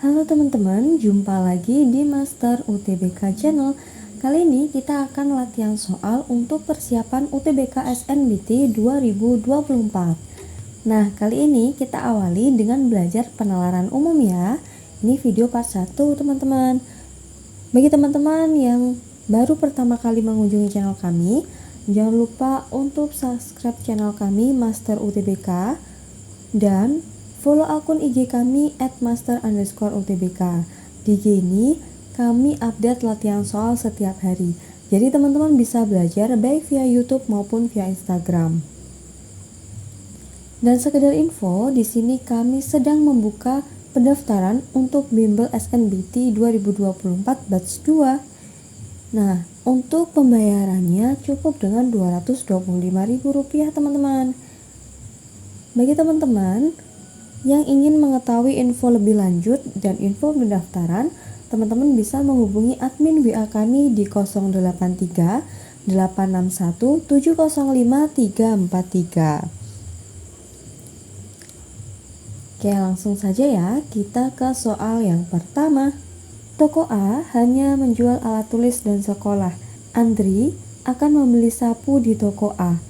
Halo teman-teman, jumpa lagi di Master UTBK Channel. Kali ini kita akan latihan soal untuk persiapan UTBK SNBT 2024. Nah, kali ini kita awali dengan belajar penalaran umum ya. Ini video part 1 teman-teman. Bagi teman-teman yang baru pertama kali mengunjungi channel kami, jangan lupa untuk subscribe channel kami Master UTBK dan follow akun IG kami @master_utbk. Di IG ini kami update latihan soal setiap hari. Jadi teman-teman bisa belajar baik via YouTube maupun via Instagram. Dan sekedar info, di sini kami sedang membuka pendaftaran untuk bimbel SNBT 2024 batch 2. Nah, untuk pembayarannya cukup dengan Rp225.000 teman-teman. Bagi teman-teman yang ingin mengetahui info lebih lanjut dan info pendaftaran, teman-teman bisa menghubungi admin WA kami di 083 861 705 343. Oke, langsung saja ya, kita ke soal yang pertama. Toko A hanya menjual alat tulis dan sekolah. Andri akan membeli sapu di toko A.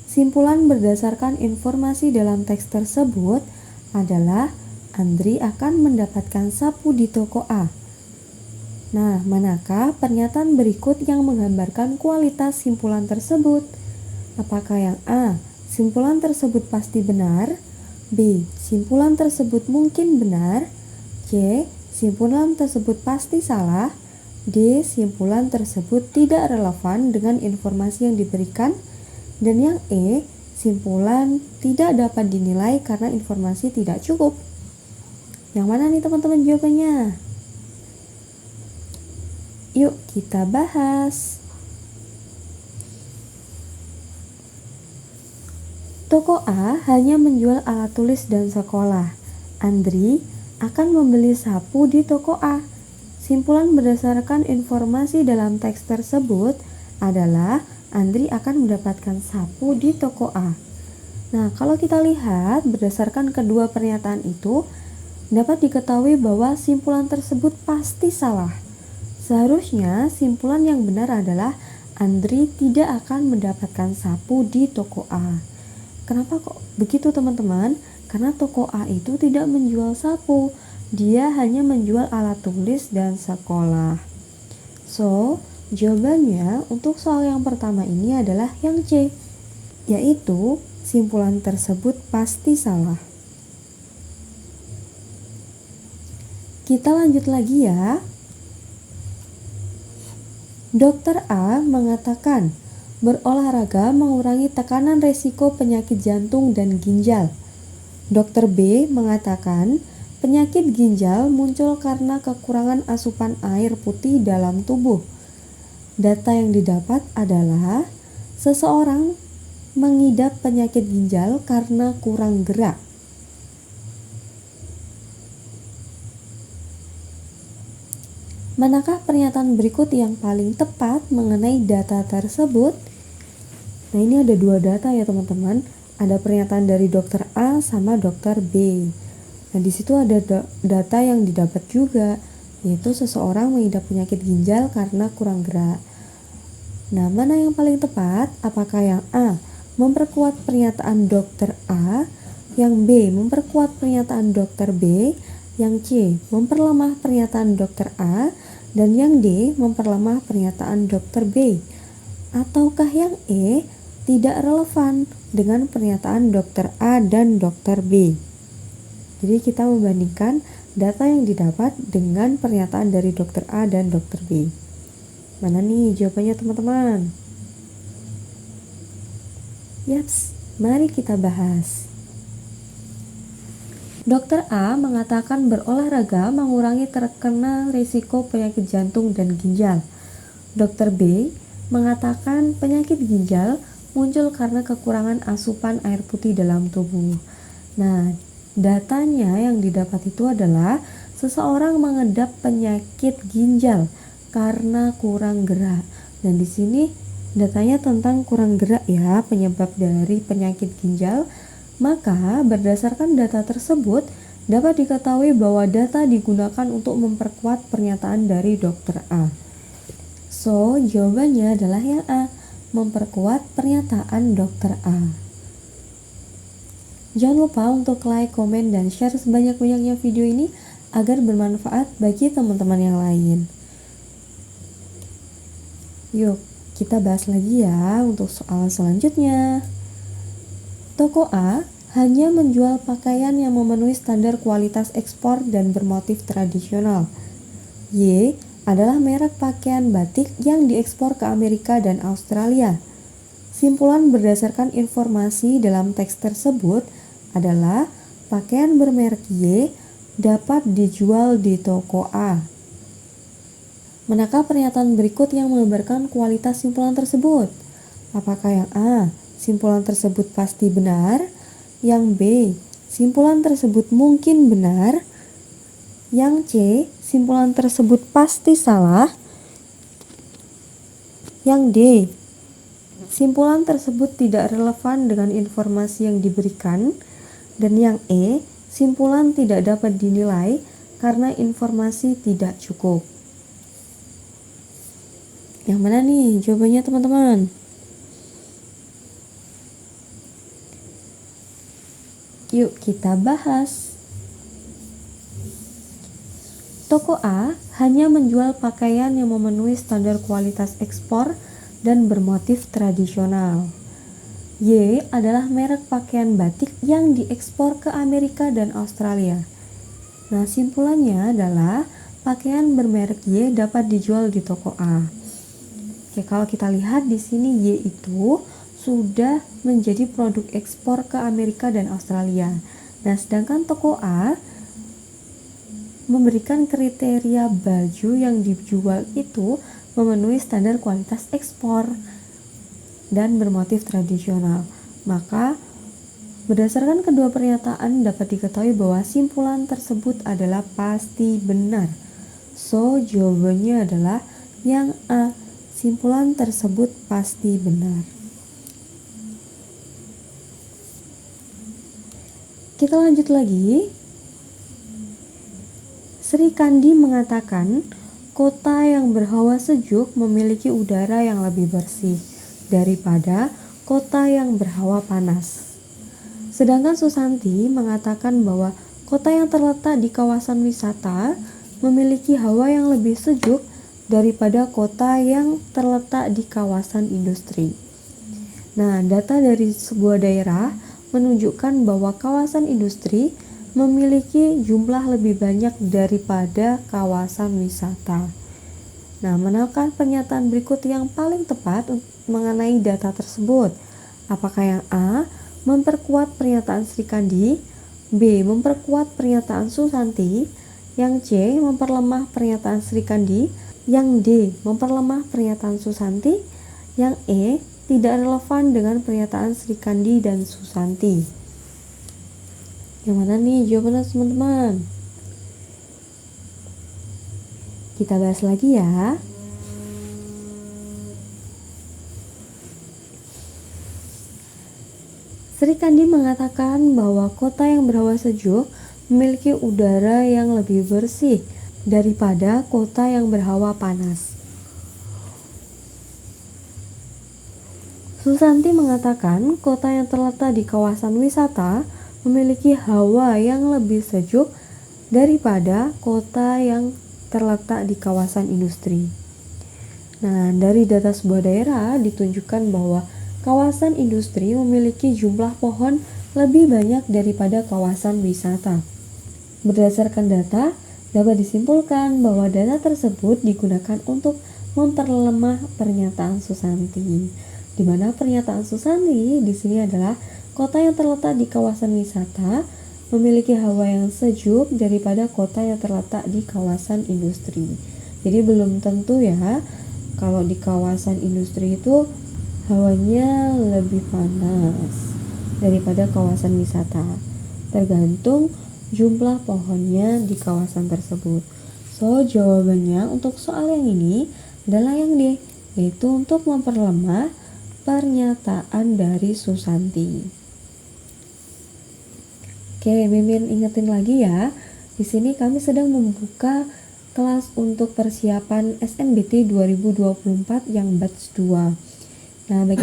Simpulan berdasarkan informasi dalam teks tersebut adalah Andri akan mendapatkan sapu di toko A. Nah, manakah pernyataan berikut yang menggambarkan kualitas simpulan tersebut? Apakah yang A, simpulan tersebut pasti benar? B, simpulan tersebut mungkin benar? C, simpulan tersebut pasti salah? D, simpulan tersebut tidak relevan dengan informasi yang diberikan? Dan yang E, simpulan tidak dapat dinilai karena informasi tidak cukup. Yang mana nih teman-teman jawabannya? Yuk kita bahas. Toko A hanya menjual alat tulis dan sekolah. Andri akan membeli sapu di toko A. Simpulan berdasarkan informasi dalam teks tersebut adalah Andri akan mendapatkan sapu di toko A. Nah, kalau kita lihat berdasarkan kedua pernyataan itu, dapat diketahui bahwa simpulan tersebut pasti salah. Seharusnya simpulan yang benar adalah Andri tidak akan mendapatkan sapu di toko A. Kenapa kok begitu teman-teman? Karena toko A itu tidak menjual sapu, dia hanya menjual alat tulis dan sekolah. So, jawabannya untuk soal yang pertama ini adalah yang C, yaitu simpulan tersebut pasti salah. Kita lanjut lagi ya. Dokter A mengatakan berolahraga mengurangi tekanan resiko penyakit jantung dan ginjal. Dokter B mengatakan penyakit ginjal muncul karena kekurangan asupan air putih dalam tubuh. Data yang didapat adalah seseorang mengidap penyakit ginjal karena kurang gerak. Manakah pernyataan berikut yang paling tepat mengenai data tersebut? Nah, ini ada dua data ya teman-teman. Ada pernyataan dari dokter A sama dokter B. Nah, di situ ada data yang didapat juga, yaitu seseorang mengidap penyakit ginjal karena kurang gerak. Nah, mana yang paling tepat? Apakah yang A memperkuat pernyataan dokter A, yang B memperkuat pernyataan dokter B, yang C memperlemah pernyataan dokter A, dan yang D memperlemah pernyataan dokter B? Ataukah yang E tidak relevan dengan pernyataan dokter A dan dokter B? Jadi kita membandingkan data yang didapat dengan pernyataan dari dokter A dan dokter B. Mana nih jawabannya teman-teman? Yaps, mari kita bahas. Dokter A mengatakan berolahraga mengurangi terkena risiko penyakit jantung dan ginjal. Dokter B mengatakan penyakit ginjal muncul karena kekurangan asupan air putih dalam tubuh. Nah, datanya yang didapat itu adalah seseorang mengidap penyakit ginjal karena kurang gerak. Dan di sini datanya tentang kurang gerak ya, penyebab dari penyakit ginjal. Maka berdasarkan data tersebut, dapat diketahui bahwa data digunakan untuk memperkuat pernyataan dari Dr. A. So, jawabannya adalah yang A, memperkuat pernyataan Dr. A. Jangan lupa untuk like, komen, dan share sebanyak-banyaknya video ini agar bermanfaat bagi teman-teman yang lain. Yuk, kita bahas lagi ya untuk soal selanjutnya. Toko A hanya menjual pakaian yang memenuhi standar kualitas ekspor dan bermotif tradisional. Y adalah merek pakaian batik yang diekspor ke Amerika dan Australia. Simpulan berdasarkan informasi dalam teks tersebut adalah pakaian bermerek Y dapat dijual di toko A. Manakah pernyataan berikut yang menggambarkan kualitas simpulan tersebut? Apakah yang A, simpulan tersebut pasti benar? Yang B, simpulan tersebut mungkin benar? Yang C, simpulan tersebut pasti salah? Yang D, simpulan tersebut tidak relevan dengan informasi yang diberikan? Dan yang E, simpulan tidak dapat dinilai karena informasi tidak cukup. Yang mana nih jawabannya teman-teman? Yuk kita bahas. Toko A hanya menjual pakaian yang memenuhi standar kualitas ekspor dan bermotif tradisional. Y adalah merek pakaian batik yang diekspor ke Amerika dan Australia. Nah, simpulannya adalah pakaian bermerek Y dapat dijual di toko A. Oke, kalau kita lihat di sini Y itu sudah menjadi produk ekspor ke Amerika dan Australia. Nah, sedangkan toko A memberikan kriteria baju yang dijual itu memenuhi standar kualitas ekspor dan bermotif tradisional. Maka berdasarkan kedua pernyataan dapat diketahui bahwa simpulan tersebut adalah pasti benar. So, jawabannya adalah yang A, simpulan tersebut pasti benar. Kita lanjut lagi. Sri Kandi mengatakan kota yang berhawa sejuk memiliki udara yang lebih bersih daripada kota yang berhawa panas. Sedangkan Susanti mengatakan bahwa kota yang terletak di kawasan wisata memiliki hawa yang lebih sejuk daripada kota yang terletak di kawasan industri. Nah, data dari sebuah daerah menunjukkan bahwa kawasan industri memiliki jumlah lebih banyak daripada kawasan wisata. Nah, manakah pernyataan berikut yang paling tepat mengenai data tersebut? Apakah yang A, memperkuat pernyataan Sri Kandi, B, memperkuat pernyataan Susanti, yang C, memperlemah pernyataan Sri Kandi, yang D, memperlemah pernyataan Susanti, yang E, tidak relevan dengan pernyataan Sri Kandi dan Susanti. Yang mana nih jawabannya teman-teman? Kita bahas lagi ya. Sri Kandi mengatakan bahwa kota yang berhawa sejuk memiliki udara yang lebih bersih daripada kota yang berhawa panas. Susanti mengatakan kota yang terletak di kawasan wisata memiliki hawa yang lebih sejuk daripada kota yang terletak di kawasan industri. Nah, dari data sebuah daerah ditunjukkan bahwa kawasan industri memiliki jumlah pohon lebih banyak daripada kawasan wisata. Berdasarkan data, dapat disimpulkan bahwa data tersebut digunakan untuk memperlemah pernyataan Susanti. Di mana pernyataan Susanti di sini adalah kota yang terletak di kawasan wisata memiliki hawa yang sejuk daripada kota yang terletak di kawasan industri. Jadi belum tentu ya kalau di kawasan industri itu hawanya lebih panas daripada kawasan wisata. Tergantung jumlah pohonnya di kawasan tersebut. So, jawabannya untuk soal yang ini adalah yang D, yaitu untuk memperlemah pernyataan dari Susanti. Oke, Mimin ingetin lagi ya. Di sini kami sedang membuka kelas untuk persiapan SNBT 2024 yang batch 2. Nah, bagi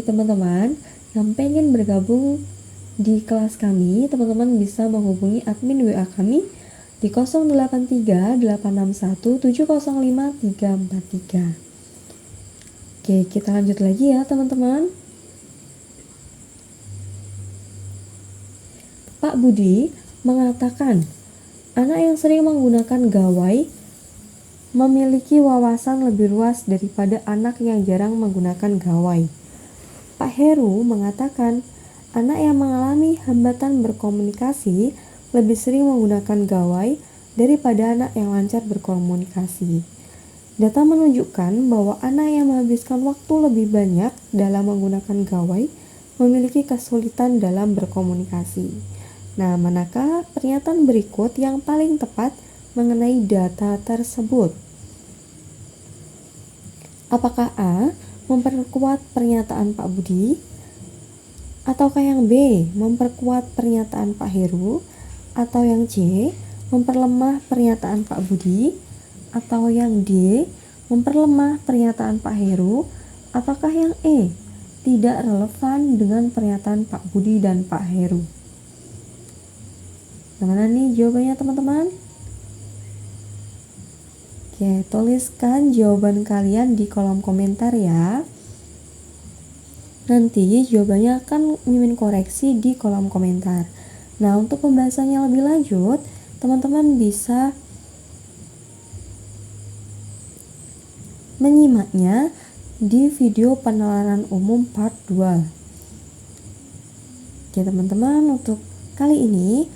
teman-teman yang pengen bergabung di kelas kami, teman-teman bisa menghubungi admin WA kami di 083 861 705 343. Oke, kita lanjut lagi ya teman-teman. Pak Budi mengatakan, anak yang sering menggunakan gawai memiliki wawasan lebih luas daripada anak yang jarang menggunakan gawai. Pak Heru mengatakan, anak yang mengalami hambatan berkomunikasi lebih sering menggunakan gawai daripada anak yang lancar berkomunikasi. Data menunjukkan bahwa anak yang menghabiskan waktu lebih banyak dalam menggunakan gawai memiliki kesulitan dalam berkomunikasi. Nah, manakah pernyataan berikut yang paling tepat mengenai data tersebut? Apakah A. memperkuat pernyataan Pak Budi? Ataukah yang B. memperkuat pernyataan Pak Heru? Atau yang C. memperlemah pernyataan Pak Budi? Atau yang D. memperlemah pernyataan Pak Heru? Ataukah yang E. tidak relevan dengan pernyataan Pak Budi dan Pak Heru? Gimana nih jawabannya teman-teman? Oke, tuliskan jawaban kalian di kolom komentar ya. Nanti jawabannya akan Mimin koreksi di kolom komentar. Nah, untuk pembahasannya lebih lanjut, teman-teman bisa menyimaknya di video penalaran umum part 2. Oke teman-teman, untuk kali ini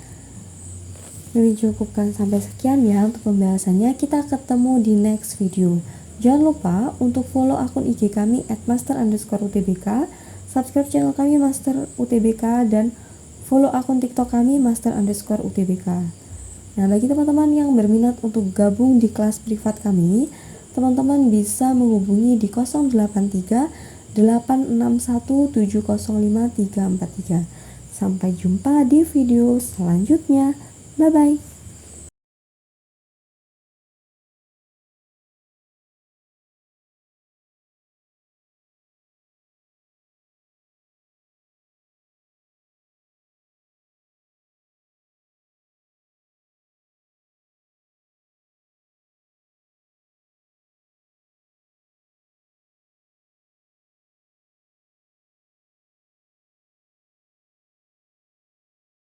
Mimin cukupkan sampai sekian ya untuk pembahasannya. Kita ketemu di next video. Jangan lupa untuk follow akun IG kami @master_utbk, subscribe channel kami Master UTBK, dan follow akun TikTok kami Master_UTBK. Nah, bagi teman-teman yang berminat untuk gabung di kelas privat kami, teman-teman bisa menghubungi di 083 861 705 343. Sampai jumpa di video selanjutnya. Bye-bye.